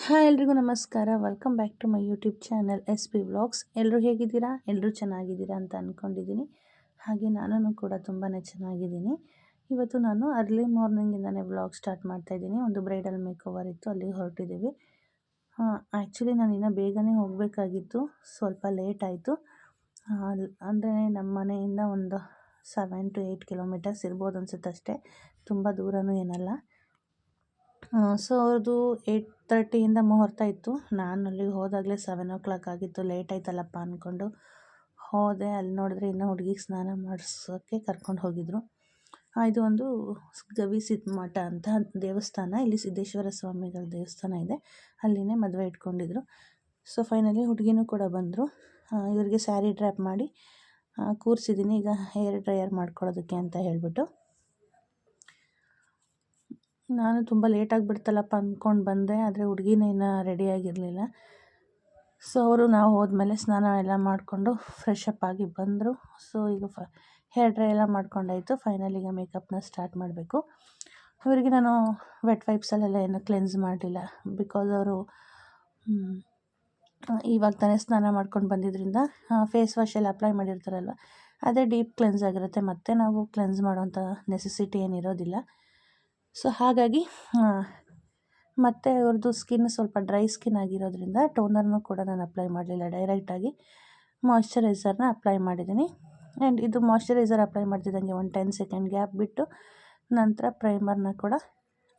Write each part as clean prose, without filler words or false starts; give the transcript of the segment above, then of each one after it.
Hi ಎಲ್ರಿಗೂ ನಮಸ್ಕಾರ. Welcome back to my YouTube channel SP vlogs. ಎಲ್ಲರೂ ಹೇಗಿದ್ದೀರಾ? ಎಲ್ಲರೂ ಚೆನ್ನಾಗಿದ್ದೀರಾ ಅಂತ ಅಂದ್ಕೊಂಡಿದ್ದೀನಿ. ಹಾಗೆ ನಾನು ಕೂಡ ತುಂಬಾ ಚೆನ್ನಾಗಿದ್ದೀನಿ. ಇವತ್ತು ನಾನು ಅರ್ಲಿ ಮಾರ್ನಿಂಗಿಂದನೇ ವ್ಲಾಗ್ ಸ್ಟಾರ್ಟ್ ಮಾಡ್ತಾಯಿದ್ದೀನಿ. ಒಂದು ಬ್ರೈಡಲ್ ಮೇಕ್ ಓವರ್ ಇತ್ತು, ಅಲ್ಲಿಗೆ ಹೊರಟಿದ್ದೀವಿ. ಆ್ಯಕ್ಚುಲಿ ನಾನು ಇನ್ನೂ ಬೇಗನೆ ಹೋಗಬೇಕಾಗಿತ್ತು, ಸ್ವಲ್ಪ ಲೇಟ್ ಆಯಿತು. ಅಂದರೆ ನಮ್ಮ ಮನೆಯಿಂದ ಒಂದು 7 to 8 ಕಿಲೋಮೀಟರ್ಸ್ ಇರ್ಬೋದು ಅನಿಸುತ್ತೆ ಅಷ್ಟೇ, ತುಂಬ ದೂರನೂ ಏನಲ್ಲ. ಸೊ ಅವ್ರದ್ದು 8:30 ಮುಹೂರ್ತ ಇತ್ತು. ನಾನು ಅಲ್ಲಿಗೆ ಹೋದಾಗಲೇ 7 o'clock ಆಗಿತ್ತು. ಲೇಟ್ ಆಯ್ತಲ್ಲಪ್ಪ ಅಂದ್ಕೊಂಡು ಹೋದೆ. ಅಲ್ಲಿ ನೋಡಿದ್ರೆ ಇನ್ನೂ ಹುಡುಗಿಗೆ ಸ್ನಾನ ಮಾಡಿಸೋಕ್ಕೆ ಕರ್ಕೊಂಡು ಹೋಗಿದ್ರು. ಇದು ಒಂದು ಗವಿಸಿದ್ಮಠ ಅಂತ ದೇವಸ್ಥಾನ, ಇಲ್ಲಿ ಸಿದ್ದೇಶ್ವರ ಸ್ವಾಮಿಗಳ ದೇವಸ್ಥಾನ ಇದೆ, ಅಲ್ಲಿನೇ ಮದುವೆ ಇಟ್ಕೊಂಡಿದ್ರು. ಸೊ ಫೈನಲಿ ಹುಡುಗಿನೂ ಕೂಡ ಬಂದರು. ಇವರಿಗೆ ಸ್ಯಾರಿ ಡ್ರ್ಯಾಪ್ ಮಾಡಿ ಕೂರಿಸಿದ್ದೀನಿ ಈಗ ಹೇರ್ ಡ್ರೈಯರ್ ಮಾಡ್ಕೊಳ್ಳೋದಕ್ಕೆ ಅಂತ ಹೇಳಿಬಿಟ್ಟು. ನಾನು ತುಂಬ ಲೇಟಾಗಿಬಿಡ್ತಲ್ಲಪ್ಪ ಅಂದ್ಕೊಂಡು ಬಂದೆ, ಆದರೆ ಹುಡುಗಿನೇ ಇನ್ನೂ ರೆಡಿಯಾಗಿರಲಿಲ್ಲ. ಸೊ ಅವರು ನಾವು ಹೋದ್ಮೇಲೆ ಸ್ನಾನ ಎಲ್ಲ ಮಾಡಿಕೊಂಡು ಫ್ರೆಶ್ ಅಪ್ ಆಗಿ ಬಂದರು. ಸೊ ಈಗ ಹೇರ್ ಡ್ರೈ ಎಲ್ಲ ಮಾಡ್ಕೊಂಡಾಯಿತು. ಫೈನಲ್ ಈಗ ಮೇಕಪ್ನ ಸ್ಟಾರ್ಟ್ ಮಾಡಬೇಕು. ಇವರಿಗೆ ನಾನು ವೆಟ್ ವೈಪ್ಸಲ್ಲೆಲ್ಲ ಏನು ಕ್ಲೆನ್ಸ್ ಮಾಡಲಿಲ್ಲ, ಬಿಕಾಸ್ ಅವರು ಇವಾಗ ತಾನೇ ಸ್ನಾನ ಮಾಡ್ಕೊಂಡು ಬಂದಿದ್ದರಿಂದ ಫೇಸ್ ವಾಶ್ ಎಲ್ಲ ಅಪ್ಲೈ ಮಾಡಿರ್ತಾರಲ್ವ, ಅದೇ ಡೀಪ್ ಕ್ಲೆನ್ಸ್ ಆಗಿರುತ್ತೆ. ಮತ್ತು ನಾವು ಕ್ಲೆನ್ಸ್ ಮಾಡೋವಂಥ ನೆಸೆಸಿಟಿ ಏನಿರೋದಿಲ್ಲ. ಸೊ ಹಾಗಾಗಿ ಮತ್ತು ಅವ್ರದ್ದು ಸ್ಕಿನ್ ಸ್ವಲ್ಪ ಡ್ರೈ ಸ್ಕಿನ್ ಆಗಿರೋದ್ರಿಂದ ಟೋನರ್ನೂ ಕೂಡ ನಾನು ಅಪ್ಲೈ ಮಾಡಲಿಲ್ಲ, ಡೈರೆಕ್ಟಾಗಿ ಮಾಯ್ಶ್ಚರೈಸರ್ನ ಅಪ್ಲೈ ಮಾಡಿದ್ದೀನಿ. ಆ್ಯಂಡ್ ಇದು ಮಾಯ್ಶ್ಚರೈಸರ್ ಅಪ್ಲೈ ಮಾಡ್ತಿದ್ದಂಗೆ ಒಂದು 10 ಸೆಕೆಂಡ್ ಗ್ಯಾಪ್ ಬಿಟ್ಟು ನಂತರ ಪ್ರೈಮರ್ನ ಕೂಡ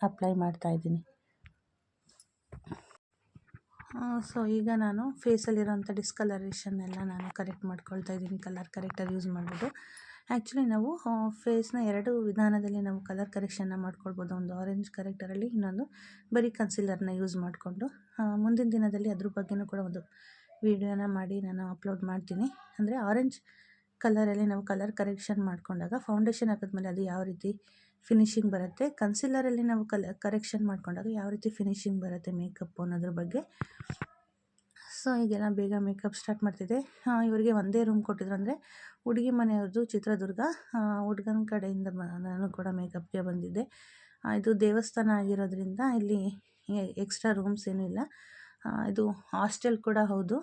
ಅಪ್ಲೈ ಮಾಡ್ತಾಯಿದ್ದೀನಿ. ಸೊ ಈಗ ನಾನು ಫೇಸಲ್ಲಿರೋಂಥ ಡಿಸ್ಕಲರೇಷನ್ ಎಲ್ಲ ನಾನು ಕರೆಕ್ಟ್ ಮಾಡ್ಕೊಳ್ತಾ ಇದ್ದೀನಿ, ಕಲರ್ ಕರೆಕ್ಟರ್ ಯೂಸ್ ಮಾಡಿಬಿಟ್ಟು. ಆ್ಯಕ್ಚುಲಿ ನಾವು ಫೇಸ್ನ 2 ವಿಧಾನದಲ್ಲಿ ನಾವು ಕಲರ್ ಕರೆಕ್ಷನ್ನ ಮಾಡ್ಕೊಳ್ಬೋದು. ಒಂದು ಆರೆಂಜ್ ಕರೆಕ್ಟರಲ್ಲಿ, ಇನ್ನೊಂದು ಬರೀ ಕನ್ಸಿಲರ್ನ ಯೂಸ್ ಮಾಡಿಕೊಂಡು. ಮುಂದಿನ ದಿನದಲ್ಲಿ ಅದ್ರ ಬಗ್ಗೆನೂ ಕೂಡ ಒಂದು ವಿಡಿಯೋನ ಮಾಡಿ ನಾನು ಅಪ್ಲೋಡ್ ಮಾಡ್ತೀನಿ. ಅಂದರೆ ಆರೆಂಜ್ ಕಲರಲ್ಲಿ ನಾವು ಕಲರ್ ಕರೆಕ್ಷನ್ ಮಾಡಿಕೊಂಡಾಗ ಫೌಂಡೇಶನ್ ಹಾಕಿದ್ಮೇಲೆ ಅದು ಯಾವ ರೀತಿ ಫಿನಿಶಿಂಗ್ ಬರುತ್ತೆ, ಕನ್ಸಿಲರಲ್ಲಿ ನಾವು ಕರೆಕ್ಷನ್ ಮಾಡಿಕೊಂಡಾಗ ಯಾವ ರೀತಿ ಫಿನಿಶಿಂಗ್ ಬರುತ್ತೆ ಮೇಕಪ್ಪು ಅನ್ನೋದ್ರ ಬಗ್ಗೆ. ಸೊ ಈಗೆಲ್ಲ ಬೇಗ ಮೇಕಪ್ ಸ್ಟಾರ್ಟ್ ಮಾಡ್ತಿದ್ದೆ. ಇವರಿಗೆ ಒಂದೇ ರೂಮ್ ಕೊಟ್ಟಿದ್ರು, ಅಂದರೆ ಹುಡುಗಿ ಮನೆಯವ್ರದ್ದು ಚಿತ್ರದುರ್ಗ, ಹುಡುಗನ ಕಡೆಯಿಂದ ನಾನು ಕೂಡ ಮೇಕಪ್ಗೆ ಬಂದಿದ್ದೆ. ಇದು ದೇವಸ್ಥಾನ ಆಗಿರೋದ್ರಿಂದ ಇಲ್ಲಿ ಎಕ್ಸ್ಟ್ರಾ ರೂಮ್ಸ್ ಏನೂ ಇಲ್ಲ. ಇದು ಹಾಸ್ಟೆಲ್ ಕೂಡ ಹೌದು.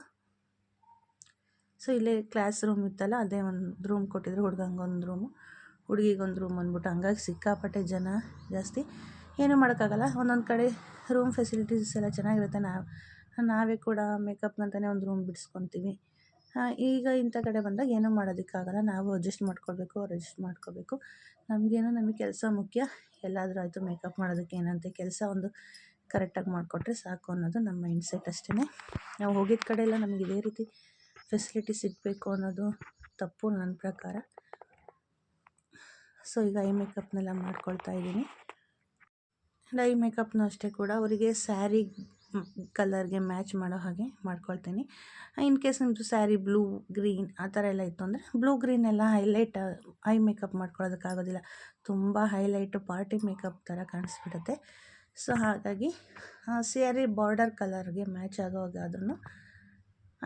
ಸೊ ಇಲ್ಲೇ ಕ್ಲಾಸ್ ರೂಮ್ ಇತ್ತಲ್ಲ, ಅದೇ ಒಂದು ರೂಮ್ ಕೊಟ್ಟಿದ್ರು. ಹುಡುಗಂಗೊಂದು ರೂಮು, ಹುಡುಗಿಗೊಂದು ರೂಮ್ ಅಂದ್ಬಿಟ್ಟು. ಹಂಗಾಗಿ ಸಿಕ್ಕಾಪಟ್ಟೆ ಜನ ಜಾಸ್ತಿ, ಏನೂ ಮಾಡೋಕ್ಕಾಗಲ್ಲ. ಒಂದೊಂದು ಕಡೆ ರೂಮ್ ಫೆಸಿಲಿಟೀಸ್ ಎಲ್ಲ ಚೆನ್ನಾಗಿರುತ್ತೆ, ನಾವೇ ಕೂಡ ಮೇಕಪ್ಗಂತಲೇ ಒಂದು ರೂಮ್ ಬಿಡಿಸ್ಕೊತೀವಿ. ಈಗ ಇಂಥ ಕಡೆ ಬಂದಾಗ ಏನೂ ಮಾಡೋದಕ್ಕಾಗಲ್ಲ, ನಾವು ಅಡ್ಜಸ್ಟ್ ಮಾಡ್ಕೊಳ್ಬೇಕು, ಅವ್ರು ಅಡ್ಜಸ್ಟ್ ಮಾಡ್ಕೋಬೇಕು. ನಮಗೆ ಕೆಲಸ ಮುಖ್ಯ. ಎಲ್ಲಾದರೂ ಆಯಿತು, ಮೇಕಪ್ ಮಾಡೋದಕ್ಕೆ ಏನಂತೆ, ಕೆಲಸ ಒಂದು ಕರೆಕ್ಟಾಗಿ ಮಾಡಿಕೊಟ್ರೆ ಸಾಕು ಅನ್ನೋದು ನಮ್ಮ ಮೈಂಡ್ಸೆಟ್ ಅಷ್ಟೇ. ನಾವು ಹೋಗಿದ್ದ ಕಡೆ ಎಲ್ಲ ನಮಗೆ ಇದೇ ರೀತಿ ಫೆಸಿಲಿಟಿ ಸಿಗಬೇಕು ಅನ್ನೋದು ತಪ್ಪು ನನ್ನ ಪ್ರಕಾರ. ಸೊ ಈಗ ಐ ಮೇಕಪ್ನೆಲ್ಲ ಮಾಡ್ಕೊಳ್ತಾ ಇದ್ದೀನಿ. ಐ ಮೇಕಪ್ನೂ ಅಷ್ಟೇ ಕೂಡ ಅವರಿಗೆ ಸ್ಯಾರಿ ಕಲರ್ಗೆ ಮ್ಯಾಚ್ ಮಾಡೋ ಹಾಗೆ ಮಾಡ್ಕೊಳ್ತೀನಿ. ಇನ್ ಕೇಸ್ ನಿಮ್ಮದು ಸ್ಯಾರಿ ಬ್ಲೂ ಗ್ರೀನ್ ಆ ಥರ ಎಲ್ಲ ಇತ್ತು ಅಂದರೆ, ಬ್ಲೂ ಗ್ರೀನ್ ಎಲ್ಲ ಹೈಲೈಟ್ ಐ ಮೇಕಪ್ ಮಾಡ್ಕೊಳ್ಳೋದಕ್ಕಾಗೋದಿಲ್ಲ, ತುಂಬ ಹೈಲೈಟು ಪಾರ್ಟಿ ಮೇಕಪ್ ಥರ ಕಾಣಿಸ್ಬಿಡುತ್ತೆ. ಸೊ ಹಾಗಾಗಿ ಸ್ಯಾರಿ ಬಾರ್ಡರ್ ಕಲರ್ಗೆ ಮ್ಯಾಚ್ ಆಗೋವಾಗಾದ್ರೂ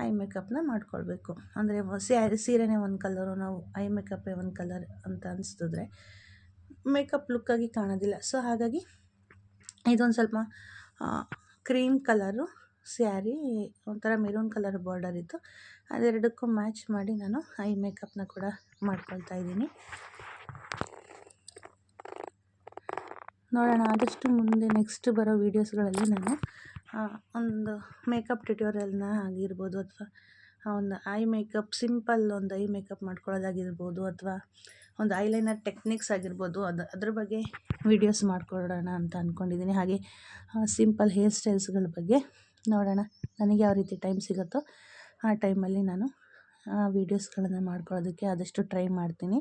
ಐ ಮೇಕಪ್ನ ಮಾಡ್ಕೊಳ್ಬೇಕು. ಅಂದರೆ ಸೀರೆನೇ ಒಂದು ಕಲರು, ನಾವು ಐ ಮೇಕಪ್ಪೇ ಒಂದು ಕಲರ್ ಅಂತ ಅನಿಸಿದ್ರೆ ಮೇಕಪ್ ಲುಕ್ಕಾಗಿ ಕಾಣೋದಿಲ್ಲ. ಸೊ ಹಾಗಾಗಿ ಇದೊಂದು ಸ್ವಲ್ಪ ಕ್ರೀಮ್ ಕಲರು ಸ್ಯಾರಿ, ಒಂಥರ ಮೆರೂನ್ ಕಲರ್ ಬಾರ್ಡರ್ ಇತ್ತು, ಅದೆರಡಕ್ಕೂ ಮ್ಯಾಚ್ ಮಾಡಿ ನಾನು ಐ ಮೇಕಪ್ನ ಕೂಡ ಮಾಡ್ಕೊಳ್ತಾ ಇದ್ದೀನಿ. ನೋಡೋಣ, ಆದಷ್ಟು ಮುಂದೆ ನೆಕ್ಸ್ಟ್ ಬರೋ ವೀಡಿಯೋಸ್ಗಳಲ್ಲಿ ನಾನು ಒಂದು ಮೇಕಪ್ ಟ್ಯುಟೋರಿಯಲ್ನ ಆಗಿರ್ಬೋದು, ಅಥವಾ ಒಂದು ಐ ಮೇಕಪ್ ಸಿಂಪಲ್ ಒಂದು ಐ ಮೇಕಪ್ ಮಾಡ್ಕೊಳ್ಳೋದಾಗಿರ್ಬೋದು, ಅಥವಾ ಒಂದು ಐಲೈನರ್ ಟೆಕ್ನಿಕ್ಸ್ ಆಗಿರ್ಬೋದು, ಅದ್ರ ಬಗ್ಗೆ ವೀಡಿಯೋಸ್ ಮಾಡಿಕೊಡೋಣ ಅಂತ ಅಂದ್ಕೊಂಡಿದ್ದೀನಿ. ಹಾಗೆ ಸಿಂಪಲ್ ಹೇರ್ ಸ್ಟೈಲ್ಸ್ಗಳ ಬಗ್ಗೆ ನೋಡೋಣ, ನನಗೆ ಯಾವ ರೀತಿ ಟೈಮ್ ಸಿಗುತ್ತೋ ಆ ಟೈಮಲ್ಲಿ ನಾನು ವೀಡಿಯೋಸ್ಗಳನ್ನು ಮಾಡ್ಕೊಳ್ಳೋದಕ್ಕೆ ಆದಷ್ಟು ಟ್ರೈ ಮಾಡ್ತೀನಿ.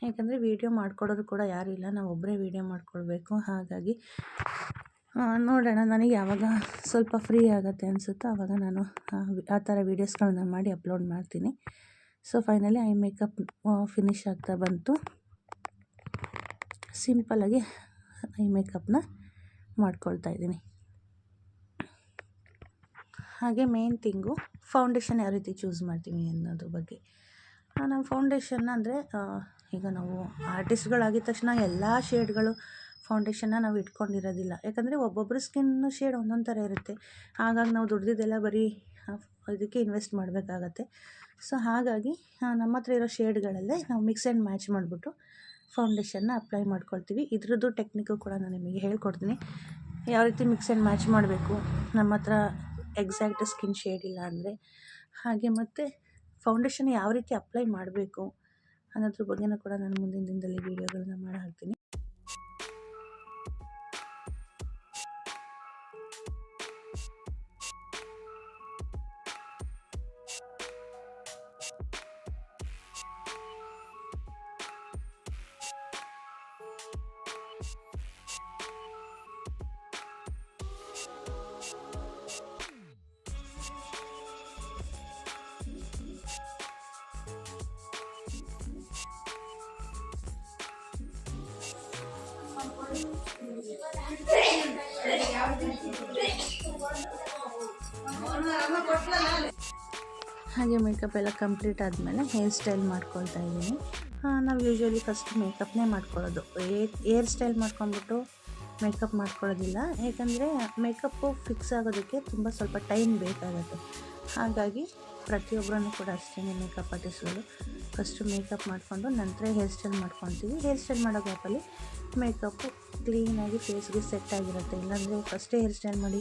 ಯಾಕಂದರೆ ವೀಡಿಯೋ ಮಾಡಿಕೊಡೋರು ಕೂಡ ಯಾರೂ ಇಲ್ಲ, ನಾವು ಒಬ್ಬರೇ ವೀಡಿಯೋ ಮಾಡಿಕೊಳ್ಬೇಕು. ಹಾಗಾಗಿ ನೋಡೋಣ, ನನಗೆ ಯಾವಾಗ ಸ್ವಲ್ಪ ಫ್ರೀ ಆಗುತ್ತೆ ಅನಿಸುತ್ತೋ ಆವಾಗ ನಾನು ಆ ಥರ ವೀಡಿಯೋಸ್ಗಳನ್ನ ಮಾಡಿ ಅಪ್ಲೋಡ್ ಮಾಡ್ತೀನಿ. So finally I makeup finish ಆಗ್ತಾ ಬಂತು. ಸಿಂಪಲ್ಲಾಗಿ ಐ ಮೇಕಪ್ನ ಮಾಡ್ಕೊಳ್ತಾ ಇದ್ದೀನಿ. ಹಾಗೆ ಮೇನ್ ಥಿಂಗು ಫೌಂಡೇಶನ್ ಯಾವ ರೀತಿ ಚೂಸ್ ಮಾಡ್ತೀವಿ ಅನ್ನೋದ್ರ ಬಗ್ಗೆ. ನಾವು ಫೌಂಡೇಶನ್ನ ಅಂದರೆ ಈಗ ನಾವು ಆರ್ಟಿಸ್ಟ್ಗಳಾಗಿದ್ದ ತಕ್ಷಣ ಎಲ್ಲ ಶೇಡ್ಗಳು ಫೌಂಡೇಶನ್ನ ನಾವು ಇಟ್ಕೊಂಡಿರೋದಿಲ್ಲ. ಯಾಕಂದರೆ ಒಬ್ಬೊಬ್ಬರ ಸ್ಕಿನ್ ಶೇಡ್ ಒಂದೊಂದು ಥರ ಇರುತ್ತೆ. ಹಾಗಾಗಿ ನಾವು ದುಡ್ದಿದ್ದೆಲ್ಲ ಬರೀ ಇದಕ್ಕೆ ಇನ್ವೆಸ್ಟ್ ಮಾಡಬೇಕಾಗತ್ತೆ. ಸೊ ಹಾಗಾಗಿ ನಮ್ಮ ಹತ್ರ ಇರೋ ಶೇಡ್ಗಳಲ್ಲೇ ನಾವು ಮಿಕ್ಸ್ ಆ್ಯಂಡ್ ಮ್ಯಾಚ್ ಮಾಡಿಬಿಟ್ಟು ಫೌಂಡೇಶನ್ನ ಅಪ್ಲೈ ಮಾಡ್ಕೊಳ್ತೀವಿ. ಇದ್ರದ್ದು ಟೆಕ್ನಿಕ್ಕು ಕೂಡ ನಾನು ನಿಮಗೆ ಹೇಳ್ಕೊಡ್ತೀನಿ, ಯಾವ ರೀತಿ ಮಿಕ್ಸ್ ಆ್ಯಂಡ್ ಮ್ಯಾಚ್ ಮಾಡಬೇಕು ನಮ್ಮ ಹತ್ರ ಎಕ್ಸಾಕ್ಟ್ ಸ್ಕಿನ್ ಶೇಡ್ ಇಲ್ಲ ಅಂದರೆ. ಹಾಗೆ ಮತ್ತು ಫೌಂಡೇಶನ್ ಯಾವ ರೀತಿ ಅಪ್ಲೈ ಮಾಡಬೇಕು ಅನ್ನೋದ್ರ ಬಗ್ಗೆನೂ ಕೂಡ ನಾನು ಮುಂದಿನ ದಿನದಲ್ಲಿ ವೀಡಿಯೋಗಳನ್ನ ಮಾಡಿ ಹಾಕ್ತೀನಿ. ಹಾಗೆ ಮೇಕಪ್ ಎಲ್ಲ ಕಂಪ್ಲೀಟ್ ಆದಮೇಲೆ ಹೇರ್ ಸ್ಟೈಲ್ ಮಾಡ್ಕೊಳ್ತಾ ಇದ್ದೀನಿ. ನಾವು ಯೂಶ್ವಲಿ ಫಸ್ಟ್ ಮೇಕಪ್ನೇ ಮಾಡ್ಕೊಳ್ಳೋದು. ಹೇರ್ ಸ್ಟೈಲ್ ಮಾಡ್ಕೊಂಡ್ಬಿಟ್ಟು ಮೇಕಪ್ ಮಾಡ್ಕೊಳ್ಳೋದಿಲ್ಲ, ಯಾಕಂದರೆ ಮೇಕಪ್ಪು ಫಿಕ್ಸ್ ಆಗೋದಕ್ಕೆ ತುಂಬ ಸ್ವಲ್ಪ ಟೈಮ್ ಬೇಕಾಗುತ್ತೆ. ಹಾಗಾಗಿ ಪ್ರತಿಯೊಬ್ಬರನ್ನು ಕೂಡ ಅಷ್ಟೇ ಮೇಕಪ್ ಆರ್ಟಿಸ್ಟ್ಗಳು ಫಸ್ಟು ಮೇಕಪ್ ಮಾಡಿಕೊಂಡು ನಂತರ ಹೇರ್ ಸ್ಟೈಲ್ ಮಾಡ್ಕೊತೀವಿ. ಹೇರ್ ಸ್ಟೈಲ್ ಮಾಡೋ ಗ್ಯಾಪಲ್ಲಿ ಮೇಕಪ್ಪು ಕ್ಲೀನಾಗಿ ಫೇಸ್ಗೆ ಸೆಟ್ ಆಗಿರುತ್ತೆ. ಇಲ್ಲಾಂದರೆ ಫಸ್ಟೇ ಹೇರ್ ಸ್ಟೈಲ್ ಮಾಡಿ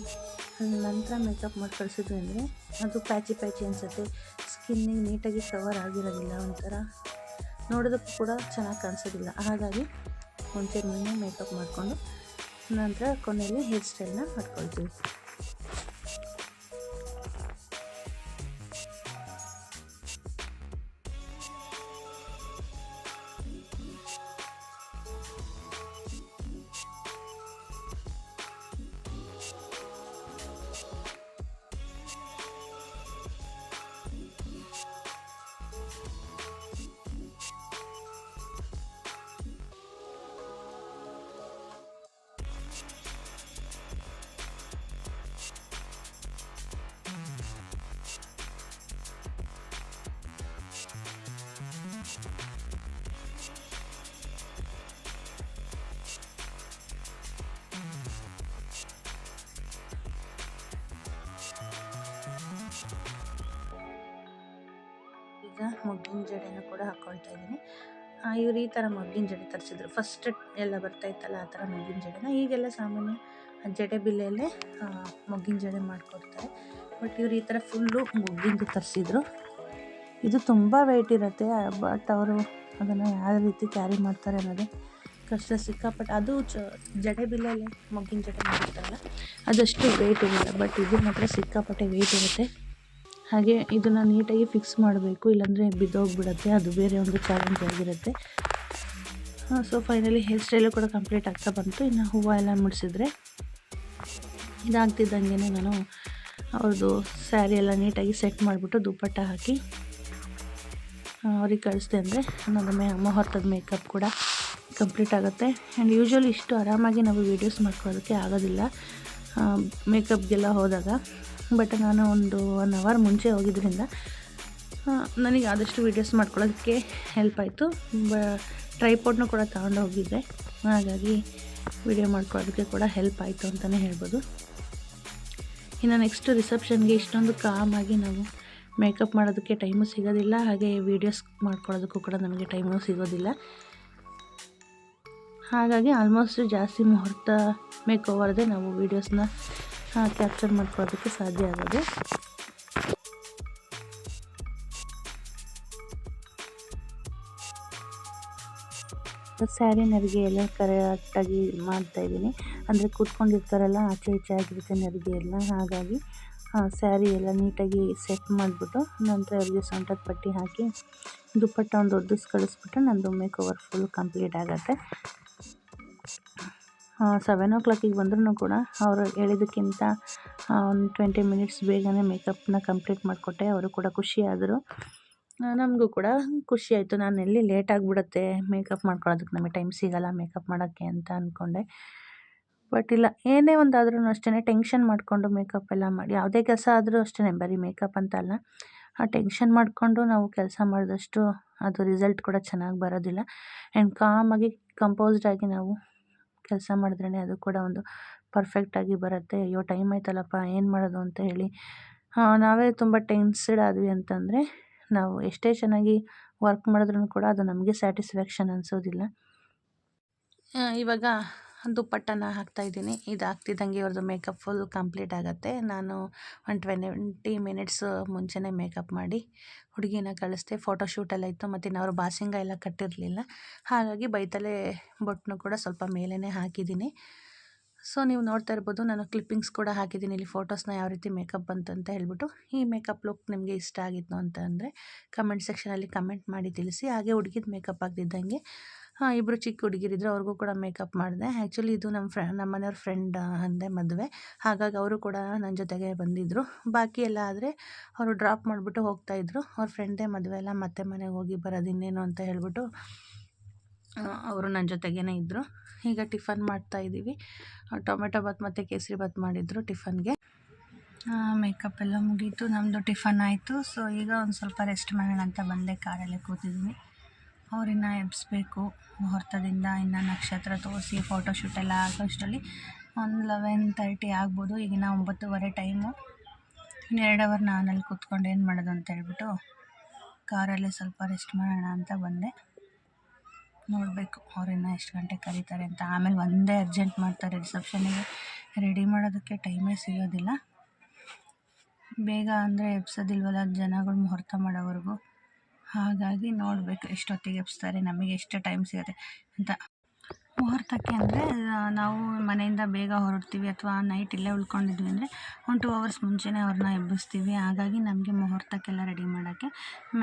ನಂತರ ಮೇಕಪ್ ಮಾಡಿ ಕಳಿಸಿದ್ವಿ ಅಂದರೆ ಅದು ಪ್ಯಾಚಿ ಅನಿಸುತ್ತೆ, ಸ್ಕಿನ್ನಿಗೆ ನೀಟಾಗಿ ಕವರ್ ಆಗಿರೋದಿಲ್ಲ, ಒಂಥರ ನೋಡೋದಕ್ಕೂ ಕೂಡ ಚೆನ್ನಾಗಿ ಕಾಣಿಸೋದಿಲ್ಲ. ಹಾಗಾಗಿ ಮುಂಚೆ ಮೇಕಪ್ ಮಾಡಿಕೊಂಡು ನಂತರ ಕೊನೆಯಲ್ಲಿ ಹೇರ್ ಸ್ಟೈಲ್ನ ಮಾಡ್ಕೊಳ್ತೀವಿ. ಈಗ ಮೊಗ್ಗಿನ ಜಡೆನೂ ಕೂಡ ಹಾಕ್ಕೊಳ್ತಾ ಇದ್ದೀನಿ. ಇವ್ರು ಈ ಥರ ಮೊಗ್ಗಿನ ಜಡೆ ತರಿಸಿದ್ರು. ಫಸ್ಟ್ ಎಲ್ಲ ಬರ್ತಾಯಿತ್ತಲ್ಲ ಆ ಥರ ಮೊಗ್ಗಿನ ಜಡೆನ. ಈಗೆಲ್ಲ ಸಾಮಾನ್ಯ ಜಡೆ ಬಿಲ್ಲೆಯಲ್ಲೇ ಮೊಗ್ಗಿನ ಜಡೆ ಮಾಡಿಕೊಡ್ತಾರೆ. ಬಟ್ ಇವ್ರು ಈ ಥರ ಫುಲ್ಲು ಮೊಗ್ಗಿಂದು ತರಿಸಿದ್ರು. ಇದು ತುಂಬ ವೆಯ್ಟ್ ಇರುತ್ತೆ, ಬಟ್ ಅವರು ಅದನ್ನು ಯಾವ ರೀತಿ ಕ್ಯಾರಿ ಮಾಡ್ತಾರೆ ಅನ್ನೋದೇ ಕಷ್ಟ. ಸಿಕ್ಕಾಪಟ್ಟೆ ಅದು ಜಡೆ ಬಿಲ್ಲೆಲ್ಲೇ ಮೊಗ್ಗಿನ ಜಡೆ ಮಾಡಿರ್ತಾರಲ್ಲ ಅದಷ್ಟು ವೆಯ್ಟ್ ಇರಲ್ಲ, ಬಟ್ ಇದು ಮಾತ್ರ ಸಿಕ್ಕಾಪಟ್ಟೆ ವೆಯ್ಟ್ ಇರುತ್ತೆ. ಹಾಗೆ ಇದನ್ನು ನೀಟಾಗಿ ಫಿಕ್ಸ್ ಮಾಡಬೇಕು, ಇಲ್ಲಾಂದರೆ ಬಿದ್ದೋಗ್ಬಿಡುತ್ತೆ. ಅದು ಬೇರೆ ಒಂದು ಚಾಲೆಂಜ್ ಆಗಿರುತ್ತೆ. ಸೊ ಫೈನಲಿ ಹೇರ್ ಸ್ಟೈಲು ಕೂಡ ಕಂಪ್ಲೀಟ್ ಆಗ್ತಾ ಬಂತು. ಇನ್ನು ಹೂವು ಎಲ್ಲ ಮುಡಿಸಿದ್ರೆ ಇದಾಗ್ತಿದ್ದಂಗೆ ನಾನು ಅವ್ರದ್ದು ಸ್ಯಾರಿ ಎಲ್ಲ ನೀಟಾಗಿ ಸೆಟ್ ಮಾಡಿಬಿಟ್ಟು ದುಪ್ಪಟ್ಟ ಹಾಕಿ ಅವ್ರಿಗೆ ಕಳಿಸ್ದೆ ಅಂದರೆ ನನ್ನ ಮುಹೂರ್ತದ ಮೇಕಪ್ ಕೂಡ ಕಂಪ್ಲೀಟ್ ಆಗುತ್ತೆ. ಆ್ಯಂಡ್ ಯೂಶ್ವಲಿ ಇಷ್ಟು ಆರಾಮಾಗಿ ನಾವು ವೀಡಿಯೋಸ್ ಮಾಡ್ಕೊಳ್ಳೋದಕ್ಕೆ ಆಗೋದಿಲ್ಲ ಮೇಕಪ್ಗೆಲ್ಲ ಹೋದಾಗ. ಬಟ್ ನಾನು ಒಂದು 1 ಅವರ್ ಮುಂಚೆ ಹೋಗಿದ್ದರಿಂದ ನನಗೆ ಆದಷ್ಟು ವೀಡಿಯೋಸ್ ಮಾಡ್ಕೊಳ್ಳೋದಕ್ಕೆ ಹೆಲ್ಪ್ ಆಯಿತು. ಟ್ರೈಪಾಡ್ನೂ ಕೂಡ ತಗೊಂಡು ಹೋಗಿದ್ದೆ, ಹಾಗಾಗಿ ವೀಡಿಯೋ ಮಾಡ್ಕೊಳ್ಳೋದಕ್ಕೆ ಕೂಡ ಹೆಲ್ಪ್ ಆಯಿತು ಅಂತಲೇ ಹೇಳ್ಬೋದು. ಇನ್ನು ನೆಕ್ಸ್ಟು ರಿಸೆಪ್ಷನ್ಗೆ ಇಷ್ಟೊಂದು ಕಾಮಾಗಿ ನಾವು ಮೇಕಪ್ ಮಾಡೋದಕ್ಕೆ ಟೈಮು ಸಿಗೋದಿಲ್ಲ, ಹಾಗೆ ವೀಡಿಯೋಸ್ ಮಾಡ್ಕೊಳ್ಳೋದಕ್ಕೂ ಕೂಡ ನಮಗೆ ಟೈಮು ಸಿಗೋದಿಲ್ಲ. ಹಾಗಾಗಿ ಆಲ್ಮೋಸ್ಟ್ ಜಾಸ್ತಿ ಮುಹೂರ್ತ ಮೇಕ್ ಓವರ್ದೇ ನಾವು ವೀಡಿಯೋಸ್ನ ಕ್ಯಾಪ್ಚರ್ ಮಾಡ್ಕೊಳ್ಳೋದಕ್ಕೆ ಸಾಧ್ಯ ಆಗೋದು. ಸ್ಯಾರಿ ನೆರಿಗೆ ಎಲ್ಲ ಕರೆಕ್ಟಾಗಿ ಮಾಡ್ತಾಯಿದ್ದೀನಿ. ಅಂದರೆ ಕೂತ್ಕೊಂಡಿರ್ತಾರಲ್ಲ ಆಚೆ ಈಚೆ ಆಗಿರುತ್ತೆ ನೆರಿಗೆ ಎಲ್ಲ, ಹಾಗಾಗಿ ಸ್ಯಾರಿ ಎಲ್ಲ ನೀಟಾಗಿ ಸೆಟ್ ಮಾಡಿಬಿಟ್ಟು ನಂತರ ಅವ್ರಿಗೆ ಸೊಂಟದ ಪಟ್ಟಿ ಹಾಕಿ ದುಪ್ಪಟ್ಟ ಒಂದು ಒದ್ದಿಸಿ ಕಳಿಸ್ಬಿಟ್ಟು ನಂದು ಮೇಕ್ ಓವರ್ ಫುಲ್ ಕಂಪ್ಲೀಟ್ ಆಗುತ್ತೆ. 7 o'clock ಬಂದ್ರೂ ಕೂಡ ಅವರು ಹೇಳಿದ್ದಕ್ಕಿಂತ ಒಂದು 20 ಮಿನಿಟ್ಸ್ ಬೇಗನೆ ಮೇಕಪ್ನ ಕಂಪ್ಲೀಟ್ ಮಾಡಿಕೊಟ್ಟೆ. ಅವರು ಕೂಡ ಖುಷಿಯಾದರು, ನಮಗೂ ಕೂಡ ಖುಷಿ ಆಯಿತು. ನಾನು ಎಲ್ಲಿ ಲೇಟ್ ಆಗಿಬಿಡುತ್ತೆ ಮೇಕಪ್ ಮಾಡ್ಕೊಳ್ಳೋದಕ್ಕೆ, ನಮಗೆ ಟೈಮ್ ಸಿಗೋಲ್ಲ ಮೇಕಪ್ ಮಾಡೋಕ್ಕೆ ಅಂತ ಅಂದ್ಕೊಂಡೆ. ಬಟ್ ಇಲ್ಲ, ಏನೇ ಒಂದಾದ್ರೂ ಅಷ್ಟೇ ಟೆನ್ಷನ್ ಮಾಡಿಕೊಂಡು ಮೇಕಪ್ ಎಲ್ಲ ಮಾಡಿ, ಯಾವುದೇ ಕೆಲಸ ಆದರೂ ಅಷ್ಟೇ, ಬರೀ ಮೇಕಪ್ ಅಂತ ಅಲ್ಲ, ಆ ಟೆನ್ಷನ್ ಮಾಡಿಕೊಂಡು ನಾವು ಕೆಲಸ ಮಾಡಿದಷ್ಟು ಅದು ರಿಸಲ್ಟ್ ಕೂಡ ಚೆನ್ನಾಗಿ ಬರೋದಿಲ್ಲ. ಆ್ಯಂಡ್ ಕಾಮಾಗಿ ಕಂಪೋಸ್ಡಾಗಿ ನಾವು ಕೆಲಸ ಮಾಡಿದ್ರೇ ಅದು ಕೂಡ ಒಂದು ಪರ್ಫೆಕ್ಟಾಗಿ ಬರುತ್ತೆ. ಅಯ್ಯೋ ಟೈಮ್ ಆಯ್ತಲ್ಲಪ್ಪ ಏನು ಮಾಡೋದು ಅಂತ ಹೇಳಿ ನಾವೇ ತುಂಬ ಟೆನ್ಸ್ಡ್ ಆದ್ವಿ ಅಂತಂದರೆ ನಾವು ಎಷ್ಟೇ ಚೆನ್ನಾಗಿ ವರ್ಕ್ ಮಾಡಿದ್ರೂ ಕೂಡ ಅದು ನಮಗೆ ಸ್ಯಾಟಿಸ್ಫ್ಯಾಕ್ಷನ್ ಅನಿಸೋದಿಲ್ಲ. ಇವಾಗ ದುಪ್ಪಟ್ಟನ ಹಾಕ್ತಾಯಿದ್ದೀನಿ. ಇದು ಹಾಕ್ತಿದ್ದಂಗೆ ಇವ್ರದ್ದು ಮೇಕಪ್ ಫುಲ್ ಕಂಪ್ಲೀಟ್ ಆಗುತ್ತೆ. ನಾನು ಒಂದು 20 ಮಿನಿಟ್ಸ್ ಮುಂಚೆನೇ ಮೇಕಪ್ ಮಾಡಿ ಹುಡುಗಿನ ಕಳಿಸ್ದೆ. ಫೋಟೋಶೂಟೆಲ್ಲ ಇತ್ತು ಮತ್ತು ಇನ್ನವರು ಬಾಸಿಂಗ ಎಲ್ಲ ಕಟ್ಟಿರಲಿಲ್ಲ, ಹಾಗಾಗಿ ಬೈತಲೇ ಬೊಟ್ಟನ್ನು ಕೂಡ ಸ್ವಲ್ಪ ಮೇಲೇ ಹಾಕಿದ್ದೀನಿ. ಸೊ ನೀವು ನೋಡ್ತಾ ಇರ್ಬೋದು, ನಾನು ಕ್ಲಿಪ್ಪಿಂಗ್ಸ್ ಕೂಡ ಹಾಕಿದ್ದೀನಿ ಇಲ್ಲಿ ಫೋಟೋಸ್ನ ಯಾವ ರೀತಿ ಮೇಕಪ್ ಬಂತಂತ ಹೇಳ್ಬಿಟ್ಟು. ಈ ಮೇಕಪ್ ಲುಕ್ ನಿಮಗೆ ಇಷ್ಟ ಆಗಿತ್ತು ಅಂತ ಅಂದರೆ ಕಮೆಂಟ್ ಸೆಕ್ಷನಲ್ಲಿ ಕಮೆಂಟ್ ಮಾಡಿ ತಿಳಿಸಿ. ಹಾಗೆ ಹುಡುಗಿದ ಮೇಕಪ್ ಆಗ್ತಿದ್ದಂಗೆ ಇಬ್ಬರು ಚಿಕ್ಕ ಹುಡುಗಿರಿದ್ರು, ಅವ್ರಿಗೂ ಕೂಡ ಮೇಕಪ್ ಮಾಡಿದೆ. ಆ್ಯಕ್ಚುಲಿ ಇದು ನಮ್ಮ ಮನೆಯವ್ರ ಫ್ರೆಂಡ್ ಅಂದೆ ಮದುವೆ, ಹಾಗಾಗಿ ಅವರು ಕೂಡ ನನ್ನ ಜೊತೆಗೆ ಬಂದಿದ್ದರು. ಬಾಕಿ ಎಲ್ಲ ಆದರೆ ಅವರು ಡ್ರಾಪ್ ಮಾಡಿಬಿಟ್ಟು ಹೋಗ್ತಾಯಿದ್ರು. ಅವ್ರ ಫ್ರೆಂಡೇ ಮದುವೆ ಎಲ್ಲ ಮತ್ತೆ ಮನೆಗೆ ಹೋಗಿ ಬರೋದು ಇನ್ನೇನು ಅಂತ ಹೇಳ್ಬಿಟ್ಟು ಅವರು ನನ್ನ ಜೊತೆಗೇ ಇದ್ದರು. ಈಗ ಟಿಫನ್ ಮಾಡ್ತಾಯಿದ್ದೀವಿ. ಟೊಮೆಟೊ ಬಾತ್ ಮತ್ತು ಕೇಸರಿ ಬಾತ್ ಮಾಡಿದರು ಟಿಫನ್ಗೆ. ಮೇಕಪ್ ಎಲ್ಲ ಮುಗೀತು, ನಮ್ಮದು ಟಿಫನ್ ಆಯಿತು. ಸೊ ಈಗ ಒಂದು ಸ್ವಲ್ಪ ರೆಸ್ಟ್ ಮಾಡೋಣ ಅಂತ ಬಂದೆ, ಕಾರಲ್ಲೇ ಕೂತಿದ್ದೀನಿ. ಅವ್ರಿನ್ನ ಎಬ್ಬಿಸ್ಬೇಕು ಮುಹೂರ್ತದಿಂದ. ಇನ್ನು ನಕ್ಷತ್ರ ತೋರಿಸಿ ಫೋಟೋಶೂಟ್ ಎಲ್ಲ ಆಗೋಷ್ಟರಲ್ಲಿ ಒಂದು 11:30 ಆಗ್ಬೋದು. ಈಗಿನ 9:15 ಟೈಮು. ಇನ್ನು 2 ಅವರ್ ನಾನಲ್ಲಿ ಕೂತ್ಕೊಂಡು ಏನು ಮಾಡೋದು ಅಂತ ಹೇಳ್ಬಿಟ್ಟು ಕಾರಲ್ಲೇ ಸ್ವಲ್ಪ ರೆಸ್ಟ್ ಮಾಡೋಣ ಅಂತ ಬಂದೆ. ನೋಡಬೇಕು ಅವ್ರಿನ್ನ ಎಷ್ಟು ಗಂಟೆಗೆ ಕರೀತಾರೆ ಅಂತ. ಆಮೇಲೆ ಒಂದೇ ಅರ್ಜೆಂಟ್ ಮಾಡ್ತಾರೆ, ರಿಸೆಪ್ಷನಿಗೆ ರೆಡಿ ಮಾಡೋದಕ್ಕೆ ಟೈಮೇ ಸಿಗೋದಿಲ್ಲ. ಬೇಗ ಅಂದರೆ ಎಬ್ಸೋದಿಲ್ವಲ್ಲ ಜನಗಳು ಮುಹೂರ್ತ ಮಾಡೋವರೆಗೂ, ಹಾಗಾಗಿ ನೋಡಬೇಕು ಎಷ್ಟೊತ್ತಿಗೆ ಎಬ್ಸ್ತಾರೆ, ನಮಗೆ ಎಷ್ಟು ಟೈಮ್ ಸಿಗುತ್ತೆ ಅಂತ. ಮುಹೂರ್ತಕ್ಕೆ ಅಂದರೆ ನಾವು ಮನೆಯಿಂದ ಬೇಗ ಹೊರಡ್ತೀವಿ ಅಥವಾ ನೈಟ್ ಇಲ್ಲೇ ಉಳ್ಕೊಂಡಿದ್ವಿ ಅಂದರೆ 1-2 ಅವರ್ಸ್ ಮುಂಚೆನೇ ಅವ್ರನ್ನ ಎಬ್ಬಿಸ್ತೀವಿ. ಹಾಗಾಗಿ ನಮಗೆ ಮುಹೂರ್ತಕ್ಕೆಲ್ಲ ರೆಡಿ ಮಾಡೋಕ್ಕೆ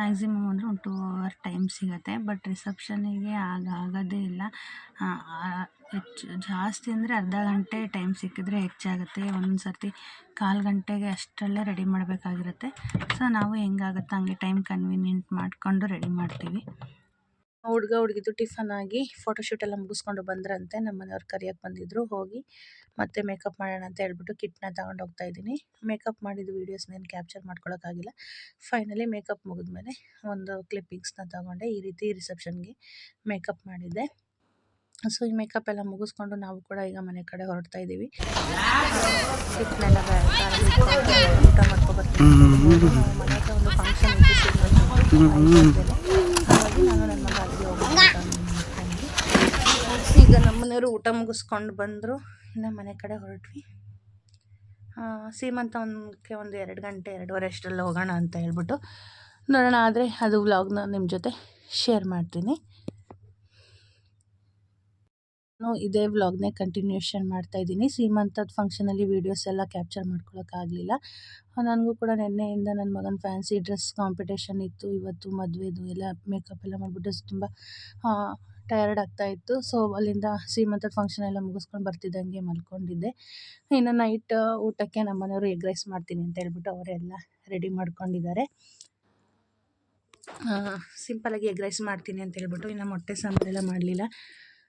ಮ್ಯಾಕ್ಸಿಮಮ್ ಅಂದರೆ 1-2 ಅವರ್ ಟೈಮ್ ಸಿಗುತ್ತೆ. ಬಟ್ ರಿಸೆಪ್ಷನಿಗೆ ಆಗೋದೇ ಇಲ್ಲ. ಜಾಸ್ತಿ ಅಂದರೆ ಅರ್ಧ ಗಂಟೆ ಟೈಮ್ ಸಿಕ್ಕಿದ್ರೆ ಹೆಚ್ಚಾಗುತ್ತೆ. ಒಂದೊಂದು ಸರ್ತಿ 1/4 ಗಂಟೆಗೆ ಅಷ್ಟರಲ್ಲೇ ರೆಡಿ ಮಾಡಬೇಕಾಗಿರುತ್ತೆ. ಸೊ ನಾವು ಹೆಂಗಾಗುತ್ತೆ ಹಂಗೆ ಟೈಮ್ ಕನ್ವೀನಿಯೆಂಟ್ ಮಾಡಿಕೊಂಡು ರೆಡಿ ಮಾಡ್ತೀವಿ. ಹುಡುಗ ಹುಡುಗಿದು ಟಿಫನ್ ಆಗಿ ಫೋಟೋಶೂಟ್ ಎಲ್ಲ ಮುಗಿಸ್ಕೊಂಡು ಬಂದ್ರಂತೆ. ನಮ್ಮ ಮನೆಯವ್ರು ಕರಿಯೋಕ್ಕೆ ಬಂದಿದ್ದರು. ಹೋಗಿ ಮತ್ತೆ ಮೇಕಪ್ ಮಾಡೋಣ ಅಂತ ಹೇಳ್ಬಿಟ್ಟು ಕಿಟ್ನ ತಗೊಂಡು ಹೋಗ್ತಾ ಇದ್ದೀನಿ. ಮೇಕಪ್ ಮಾಡಿದ ವೀಡಿಯೋಸ್ನೇನು ಕ್ಯಾಪ್ಚರ್ ಮಾಡ್ಕೊಳ್ಳೋಕ್ಕಾಗಿಲ್ಲ. ಫೈನಲಿ ಮೇಕಪ್ ಮುಗಿದ್ಮೇಲೆ ಒಂದು ಕ್ಲಿಪ್ಪಿಂಗ್ಸ್ನ ತಗೊಂಡೆ. ಈ ರೀತಿ ರಿಸೆಪ್ಷನ್ಗೆ ಮೇಕಪ್ ಮಾಡಿದ್ದೆ. ಸೊ ಈ ಮೇಕಪ್ ಎಲ್ಲ ಮುಗಿಸ್ಕೊಂಡು ನಾವು ಕೂಡ ಈಗ ಮನೆ ಕಡೆ ಹೊರಡ್ತಾ ಇದ್ದೀವಿ. ಕಿಟ್ನೆಲ್ಲ ಊಟ ಮಾಡ್ಕೊಬರ್ತೀವಿ. ಮನೆ ಹತ್ರ ಒಂದು ಫಂಕ್ಷನ್ ಇತ್ತು, ಹಾಗಾಗಿ ನಾನು ನನ್ನ ಮಗ ಅಲ್ಲಿಗೆ ಹೋಗ್ಬೇಕು. ಈಗ ನಮ್ಮನೆಯವರು ಊಟ ಮುಗಿಸ್ಕೊಂಡು ಬಂದರು. ಇನ್ನು ಮನೆ ಕಡೆ ಹೊರಟ್ವಿ. ಸೀಮಂತಕ್ಕೆ ಒಂದು 2 ಗಂಟೆ 2:15 ಅಷ್ಟರಲ್ಲಿ ಹೋಗೋಣ ಅಂತ ಹೇಳ್ಬಿಟ್ಟು ನೋಡೋಣ. ಆದರೆ ಅದು ವ್ಲಾಗ್ನ ನಿಮ್ಮ ಜೊತೆ ಶೇರ್ ಮಾಡ್ತೀನಿ. ನಾನು ಇದೇ ವ್ಲಾಗ್ನೇ ಕಂಟಿನ್ಯೂಷನ್ ಮಾಡ್ತಾಯಿದ್ದೀನಿ. ಸೀಮಂತದ ಫಂಕ್ಷನಲ್ಲಿ ವೀಡಿಯೋಸ್ ಎಲ್ಲ ಕ್ಯಾಪ್ಚರ್ ಮಾಡ್ಕೊಳ್ಳೋಕ್ಕಾಗಲಿಲ್ಲ. ನನಗೂ ಕೂಡ ನಿನ್ನೆಯಿಂದ ನನ್ನ ಮಗನ ಫ್ಯಾನ್ಸಿ ಡ್ರೆಸ್ ಕಾಂಪಿಟೇಷನ್ ಇತ್ತು. ಇವತ್ತು ಮದುವೆದು ಎಲ್ಲ ಮೇಕಪ್ ಎಲ್ಲ ಮಾಡಿಬಿಟ್ಟು ತುಂಬ ಟಯರ್ಡ್ ಆಗ್ತಾಯಿತ್ತು. ಸೊ ಅಲ್ಲಿಂದ ಸೀಮಂತದ ಫಂಕ್ಷನ್ ಎಲ್ಲ ಮುಗಿಸ್ಕೊಂಡು ಬರ್ತಿದ್ದಂಗೆ ಮಲ್ಕೊಂಡಿದ್ದೆ. ಇನ್ನು ನೈಟ್ ಊಟಕ್ಕೆ ನಮ್ಮ ಮನೆಯವರು ಎಗ್ ರೈಸ್ ಮಾಡ್ತೀನಿ ಅಂತ ಹೇಳ್ಬಿಟ್ಟು ಅವರೆಲ್ಲ ರೆಡಿ ಮಾಡ್ಕೊಂಡಿದ್ದಾರೆ. ಸಿಂಪಲಾಗಿ ಎಗ್ ರೈಸ್ ಮಾಡ್ತೀನಿ ಅಂತ ಹೇಳ್ಬಿಟ್ಟು ಇನ್ನು ಮೊಟ್ಟೆ ಸಾಂಬಾರೆಲ್ಲ ಮಾಡಲಿಲ್ಲ.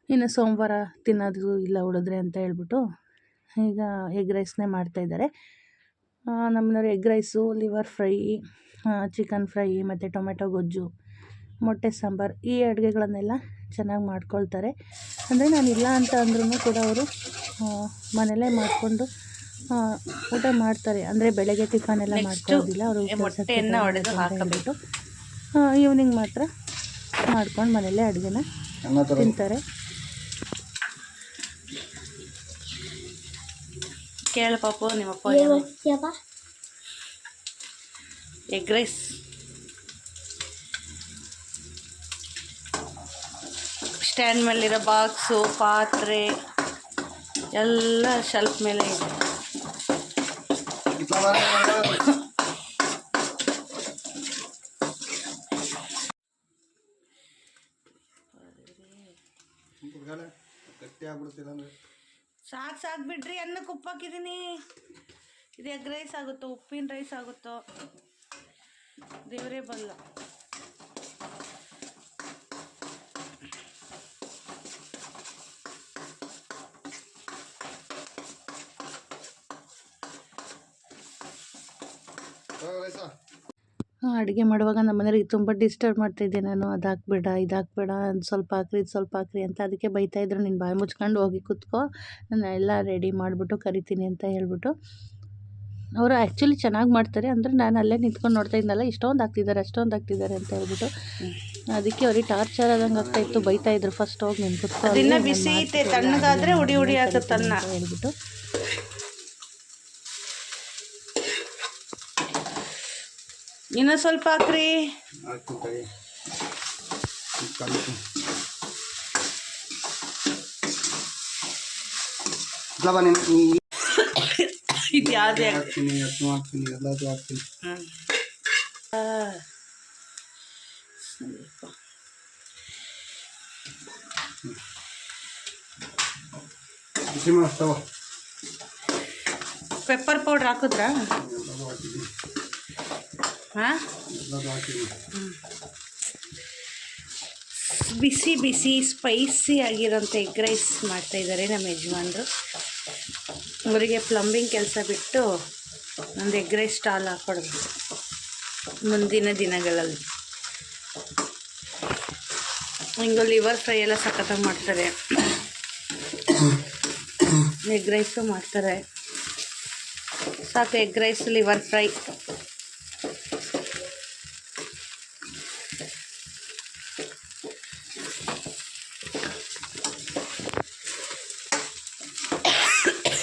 ಇನ್ನು ಸೋಮವಾರ ತಿನ್ನೋದು ಇಲ್ಲ ಉಳಿದ್ರೆ ಅಂತ ಹೇಳ್ಬಿಟ್ಟು ಈಗ ಎಗ್ ರೈಸ್ನೇ ಮಾಡ್ತಾಯಿದ್ದಾರೆ. ನಮ್ಮನೆಯವರು egg rice, liver fry, chicken fry ಮತ್ತು ಟೊಮೆಟೊ ಗೊಜ್ಜು, ಮೊಟ್ಟೆ ಸಾಂಬಾರು ಈ ಅಡುಗೆಗಳನ್ನೆಲ್ಲ ಚೆನ್ನಾಗಿ ಮಾಡ್ಕೊಳ್ತಾರೆ. ಅಂದರೆ ನಾನು ಇಲ್ಲ ಅಂತ ಅಂದ್ರೂ ಕೂಡ ಅವರು ಮನೆಯಲ್ಲೇ ಮಾಡಿಕೊಂಡು ಊಟ ಮಾಡ್ತಾರೆ. ಅಂದರೆ ಬೆಳಗ್ಗೆ ಟಿಫನ್ ಎಲ್ಲ ಮಾಡ್ಕೊಳ್ಳೋದಿಲ್ಲ ಅವರು, ಹಾಕಿಬಿಟ್ಟು ಈವ್ನಿಂಗ್ ಮಾತ್ರ ಮಾಡ್ಕೊಂಡು ಮನೆಯಲ್ಲೇ ಅಡುಗೆನ ತಿಂತಾರೆ. ಕೇಳ ಪಾಪು ನಿಮ್ಮಪ್ಪ. ಎಗ್ ರೈಸ್ ಸ್ಟ್ಯಾಂಡ್ ಮೇಲಿರೋ ಬಾಕ್ಸು, ಪಾತ್ರೆ ಎಲ್ಲ ಶೆಲ್ಫ್ ಮೇಲೆ ಇದೆ. ಸಾಕು ಬಿಡ್ರಿ, ಅನ್ನಕ್ಕೆ ಉಪ್ಪು ಹಾಕಿದ್ದೀನಿ. ಇದು ಎಗ್ ರೈಸ್ ಆಗುತ್ತೋ ಉಪ್ಪಿನ ರೈಸ್ ಆಗುತ್ತೋ ದೇವರೇ ಬಲ್ಲ. ಅಡುಗೆ ಮಾಡುವಾಗ ನಮ್ಮ ಮನೆಯವ್ರಿಗೆ ತುಂಬ ಡಿಸ್ಟರ್ಬ್ ಮಾಡ್ತಾಯಿದ್ದೆ ನಾನು. ಅದು ಹಾಕ್ಬೇಡ, ಇದು ಹಾಕ್ಬೇಡ, ಅದು ಸ್ವಲ್ಪ ಹಾಕ್ರಿ, ಇದು ಸ್ವಲ್ಪ ಹಾಕ್ರಿ ಅಂತ. ಅದಕ್ಕೆ ಬೈತಾಯಿದ್ರು, ನೀನು ಬಾಯಿ ಮುಚ್ಕೊಂಡು ಹೋಗಿ ಕೂತ್ಕೋ, ನಾನು ಎಲ್ಲ ರೆಡಿ ಮಾಡಿಬಿಟ್ಟು ಕರಿತೀನಿ ಅಂತ ಹೇಳ್ಬಿಟ್ಟು. ಅವರು ಆ್ಯಕ್ಚುಲಿ ಚೆನ್ನಾಗಿ ಮಾಡ್ತಾರೆ, ಅಂದರೆ ನಾನು ಅಲ್ಲೇ ನಿಂತ್ಕೊಂಡು ನೋಡ್ತಾ ಇದ್ನಲ್ಲ, ಇಷ್ಟೊಂದು ಹಾಕ್ತಿದ್ದಾರೆ ಅಷ್ಟೊಂದು ಹಾಕ್ತಿದ್ದಾರೆ ಅಂತ ಹೇಳ್ಬಿಟ್ಟು. ಅದಕ್ಕೆ ಅವ್ರಿಗೆ ಟಾರ್ಚರ್ ಆದಂಗೆ ಆಗ್ತಾಯಿತ್ತು, ಬೈತಾಯಿದ್ರು, ಫಸ್ಟ್ ಹೋಗಿ ನಿಂತು ಕೂತ್ಕೊ, ಅದನ್ನ ಬಿಸಿ ಐತೆ, ತಣ್ಣಗಾದ್ರೆ ಉಡಿ ಉಡಿ ಆಗುತ್ತನ್ನ ಹೇಳ್ಬಿಟ್ಟು. ಇನ್ನೂ ಸ್ವಲ್ಪ ಹಾಕ್ರಿ. ಇದು ಯಾವುದೇ ಪೆಪ್ಪರ್ ಪೌಡ್ರ್ ಹಾಕಿದ್ರಾ? ಹಾಂ, ಬಿಸಿ ಬಿಸಿ ಸ್ಪೈಸಿ ಆಗಿರೋಂಥ ಎಗ್ ರೈಸ್ ಮಾಡ್ತಾಯಿದ್ದಾರೆ ನಮ್ಮ ಯಜಮಾನ್ರು. ಅವರಿಗೆ ಪ್ಲಂಬಿಂಗ್ ಕೆಲಸ ಬಿಟ್ಟು ಒಂದು ಎಗ್ ರೈಸ್ ಸ್ಟಾಲ್ ಹಾಕ್ಕೊಡ್ಬೇಕು ಮುಂದಿನ ದಿನಗಳಲ್ಲಿ. ಹಿಂಗೆ ಲಿವರ್ ಫ್ರೈ ಎಲ್ಲ ಸಖತ್ತಾಗಿ ಮಾಡ್ತಾರೆ, ಎಗ್ ರೈಸು ಮಾಡ್ತಾರೆ. ಸಾಕು, ಎಗ್ ರೈಸ್, ಲಿವರ್ ಫ್ರೈ.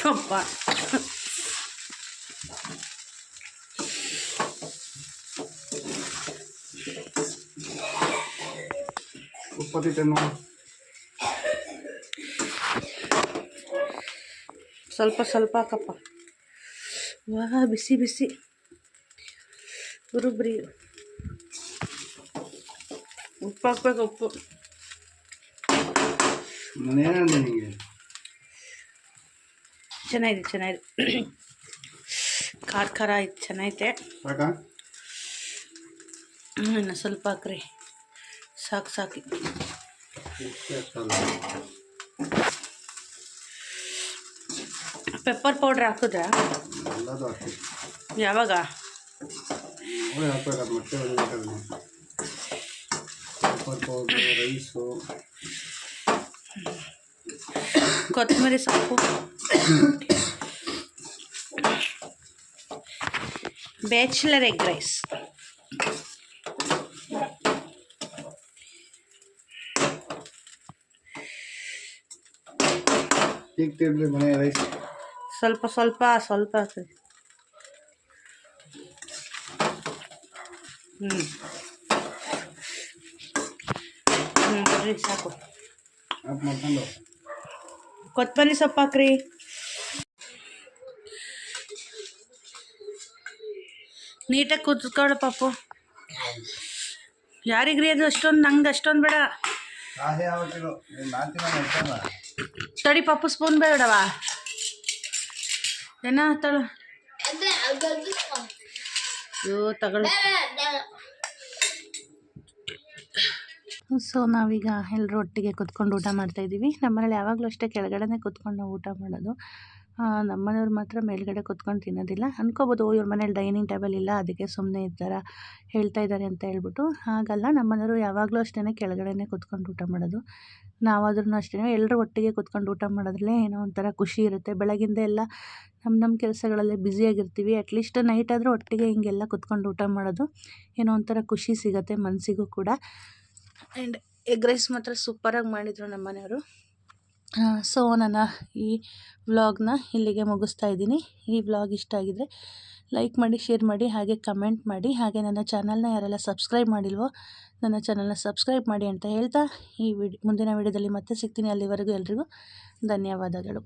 ಅಪ್ಪ, ಸ್ವಲ್ಪ ಸ್ವಲ್ಪ ಹಾಕಪ್ಪ. ವಾ, ಬಿಸಿ ಬಿಸಿ ಉರುಬ್ರಿ. ಉಪ್ಪು ಹಾಕ್ಬೇಕು, ಉಪ್ಪು. ಚೆನ್ನಾಗಿದೆ, ಚೆನ್ನಾಗಿದೆ, ಖಾರ ಖಾರ ಆಯ್ತು, ಚೆನ್ನಾಗೈತೆ. ಇನ್ನು ಸ್ವಲ್ಪ ಹಾಕ್ರಿ, ಸಾಕು ಸಾಕು. ಪೆಪ್ಪರ್ ಪೌಡ್ರ್ ಹಾಕಿದ್ರಾ? ಯಾವಾಗ? ಕೊತ್ತಂಬರಿ ಸೊಪ್ಪು, ಬ್ಯಾಚುಲರ್ ಎಗ್ ರೈಸ್. ಸ್ವಲ್ಪ ಸ್ವಲ್ಪ ಸ್ವಲ್ಪ ಹಾಕಿ. ಬರ್ರಿ, ಸಾಕು. ಕೊತ್ತಂಬರಿ ಸೊಪ್ಪು ಹಾಕ್ರಿ. ನೀಟಾಗಿ ಕೂತ್ಕೊಳ್ಳೋ ಪಾಪು. ಯಾರಿಗ್ರಿ ಅದು ಅಷ್ಟೊಂದು? ನಂಗೆ ಅಷ್ಟೊಂದು ಬೇಡ. ತಡಿ ಪಾಪು, ಸ್ಪೂನ್ ಬೇಡವಾ? ಏನ ತಳ ತಗೊಳ್ಳಿ. ಸೊ ನಾವೀಗ ಎಲ್ಲರೂ ಒಟ್ಟಿಗೆ ಕೂತ್ಕೊಂಡು ಊಟ ಮಾಡ್ತಾಯಿದ್ದೀವಿ. ನಮ್ಮನೇಲಿ ಯಾವಾಗಲೂ ಅಷ್ಟೇ ಕೆಳಗಡೆನೇ ಕೂತ್ಕೊಂಡು ನಾವು ಊಟ ಮಾಡೋದು. ನಮ್ಮನೆಯವ್ರು ಮಾತ್ರ ಮೇಲ್ಗಡೆ ಕೂತ್ಕೊಂಡು ತಿನ್ನೋದಿಲ್ಲ. ಅನ್ಕೋಬೋದು, ಇವ್ರ ಮನೇಲಿ ಡೈನಿಂಗ್ ಟೇಬಲ್ ಇಲ್ಲ, ಅದಕ್ಕೆ ಸುಮ್ಮನೆ ಈ ಥರ ಹೇಳ್ತಾ ಇದ್ದಾರೆ ಅಂತ ಹೇಳ್ಬಿಟ್ಟು. ಹಾಗಲ್ಲ, ನಮ್ಮನೆಯವರು ಯಾವಾಗಲೂ ಅಷ್ಟೇ ಕೆಳಗಡೆನೇ ಕೂತ್ಕೊಂಡು ಊಟ ಮಾಡೋದು. ನಾವಾದ್ರೂ ಅಷ್ಟೇ ಎಲ್ಲರೂ ಒಟ್ಟಿಗೆ ಕೂತ್ಕೊಂಡು ಊಟ ಮಾಡೋದ್ರಲ್ಲೇ ಏನೋ ಒಂಥರ ಖುಷಿ ಇರುತ್ತೆ. ಬೆಳಗಿಂದ ಎಲ್ಲ ನಮ್ಮ ಕೆಲಸಗಳಲ್ಲೇ ಬ್ಯುಸಿಯಾಗಿರ್ತೀವಿ. ಅಟ್ಲೀಸ್ಟ್ ನೈಟ್ ಆದರೂ ಒಟ್ಟಿಗೆ ಹಿಂಗೆಲ್ಲ ಕೂತ್ಕೊಂಡು ಊಟ ಮಾಡೋದು ಏನೋ ಒಂಥರ ಖುಷಿ ಸಿಗುತ್ತೆ ಮನಸ್ಸಿಗೂ ಕೂಡ. ಆ್ಯಂಡ್ ಎಗ್ ರೈಸ್ ಮಾತ್ರ ಸೂಪರಾಗಿ ಮಾಡಿದರು ನಮ್ಮ ಮನೆಯವರು. ಸೊ ನನ್ನ ಈ ವ್ಲಾಗ್ನ ಇಲ್ಲಿಗೆ ಮುಗಿಸ್ತಾ ಇದ್ದೀನಿ. ಈ ವ್ಲಾಗ್ ಇಷ್ಟ ಆಗಿದರೆ ಲೈಕ್ ಮಾಡಿ, ಶೇರ್ ಮಾಡಿ, ಹಾಗೆ ಕಮೆಂಟ್ ಮಾಡಿ. ಹಾಗೆ ನನ್ನ ಚಾನಲ್ನ ಯಾರೆಲ್ಲ ಸಬ್ಸ್ಕ್ರೈಬ್ ಮಾಡಿಲ್ವೋ ನನ್ನ ಚಾನಲ್ನ ಸಬ್ಸ್ಕ್ರೈಬ್ ಮಾಡಿ ಅಂತ ಹೇಳ್ತಾ, ಮುಂದಿನ ವಿಡಿಯೋದಲ್ಲಿ ಮತ್ತೆ ಸಿಗ್ತೀನಿ. ಅಲ್ಲಿವರೆಗೂ ಎಲ್ರಿಗೂ ಧನ್ಯವಾದಗಳು.